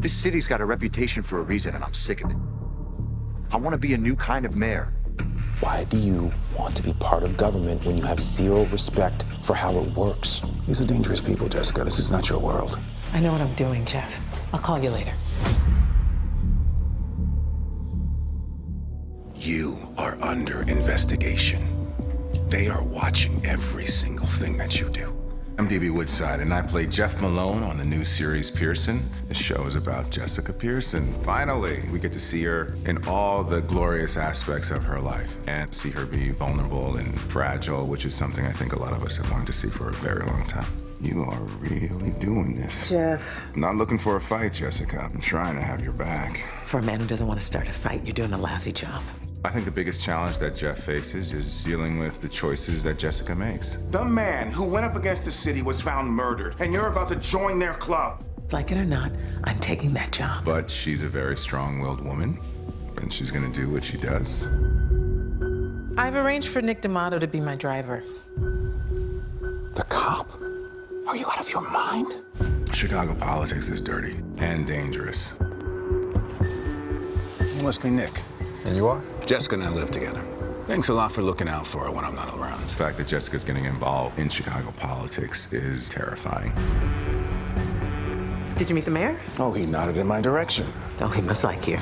This city's got a reputation for a reason, and I'm sick of it. I want to be a new kind of mayor. Why do you want to be part of government when you have zero respect for how it works? These are dangerous people, Jessica. This is not your world. I know what I'm doing, Jeff. I'll call you later. You are under investigation. They are watching every single thing that you do. I'm D.B. Woodside, and I play Jeff Malone on the new series Pearson. The show is about Jessica Pearson. Finally, we get to see her in all the glorious aspects of her life and see her be vulnerable and fragile, which is something I think a lot of us have wanted to see for a very long time. You are really doing this. Jeff. I'm not looking for a fight, Jessica. I'm trying to have your back. For a man who doesn't want to start a fight, you're doing a lousy job. I think the biggest challenge that Jeff faces is dealing with the choices that Jessica makes. The man who went up against the city was found murdered, and you're about to join their club. Like it or not, I'm taking that job. But she's a very strong-willed woman, and she's gonna do what she does. I've arranged for Nick D'Amato to be my driver. The cop? Are you out of your mind? Chicago politics is dirty and dangerous. You must be Nick. And you are? Jessica and I live together. Thanks a lot for looking out for her when I'm not around. The fact that Jessica's getting involved in Chicago politics is terrifying. Did you meet the mayor? Oh, he nodded in my direction. Oh, he must like you.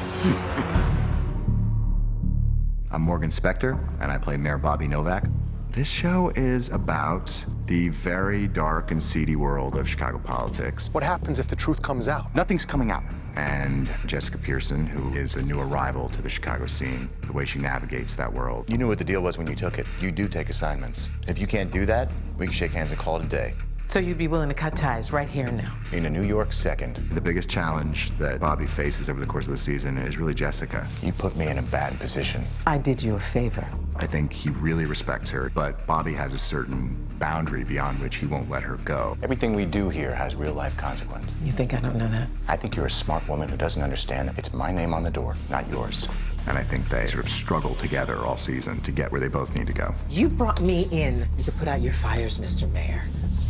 I'm Morgan Spector, and I play Mayor Bobby Novak. This show is about the very dark and seedy world of Chicago politics. What happens if the truth comes out? Nothing's coming out. And Jessica Pearson, who is a new arrival to the Chicago scene, the way she navigates that world. You knew what the deal was when you took it. You do take assignments. If you can't do that, we can shake hands and call it a day. So you'd be willing to cut ties right here and now? In a New York second. The biggest challenge that Bobby faces over the course of the season is really Jessica. You put me in a bad position. I did you a favor. I think he really respects her, but Bobby has a certain boundary beyond which he won't let her go. Everything we do here has real-life consequence. You think I don't know that? I think you're a smart woman who doesn't understand that it's my name on the door, not yours. And I think they sort of struggle together all season to get where they both need to go. You brought me in to put out your fires, Mr. Mayor.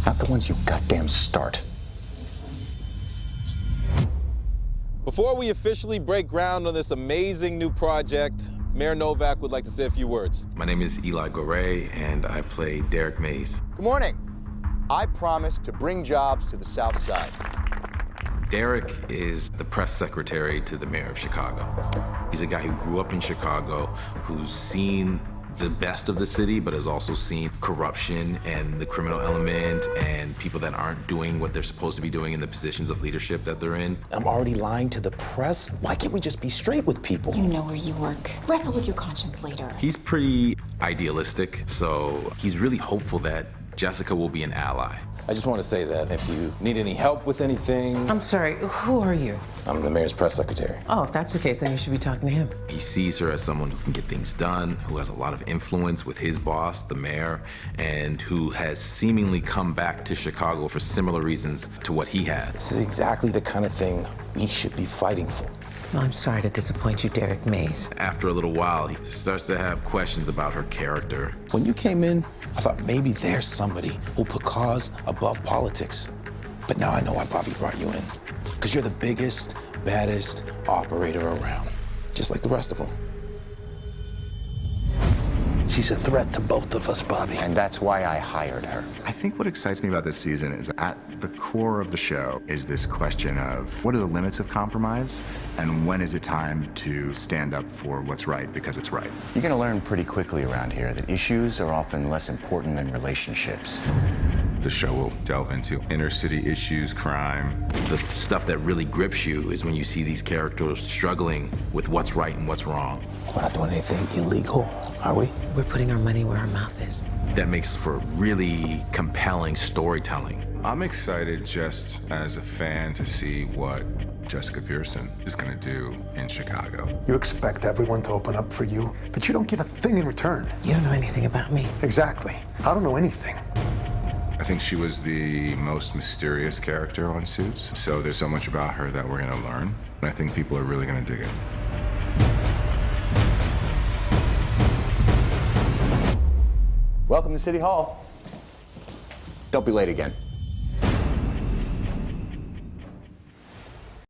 Not the ones you goddamn start. Before we officially break ground on this amazing new project, Mayor Novak would like to say a few words. My name is Eli Goray, and I play Derek Mays. Good morning. I promise to bring jobs to the South Side. Derek is the press secretary to the mayor of Chicago. He's a guy who grew up in Chicago, who's seen the best of the city, but has also seen corruption and the criminal element and people that aren't doing what they're supposed to be doing in the positions of leadership that they're in. I'm already lying to the press. Why can't we just be straight with people? You know where you work. Wrestle with your conscience later. He's pretty idealistic, so he's really hopeful that Jessica will be an ally. I just want to say that if you need any help with anything... I'm sorry, who are you? I'm the mayor's press secretary. Oh, if that's the case, then you should be talking to him. He sees her as someone who can get things done, who has a lot of influence with his boss, the mayor, and who has seemingly come back to Chicago for similar reasons to what he had. This is exactly the kind of thing we should be fighting for. Well, I'm sorry to disappoint you, Derek Mays. After a little while, he starts to have questions about her character. When you came in, I thought maybe there's somebody who'll put cause above politics. But now I know why Bobby brought you in. Because you're the biggest, baddest operator around. Just like the rest of them. She's a threat to both of us, Bobby. And that's why I hired her. I think what excites me about this season is at the core of the show is this question of what are the limits of compromise and when is it time to stand up for what's right because it's right. You're gonna learn pretty quickly around here that issues are often less important than relationships. The show will delve into inner city issues, crime. The stuff that really grips you is when you see these characters struggling with what's right and what's wrong. We're not doing anything illegal, are we? We're putting our money where our mouth is. That makes for really compelling storytelling. I'm excited just as a fan to see what Jessica Pearson is going to do in Chicago. You expect everyone to open up for you, but you don't give a thing in return. You don't know anything about me. Exactly. I don't know anything. I think she was the most mysterious character on Suits, so there's so much about her that we're going to learn, and I think people are really going to dig it. Welcome to City Hall. Don't be late again.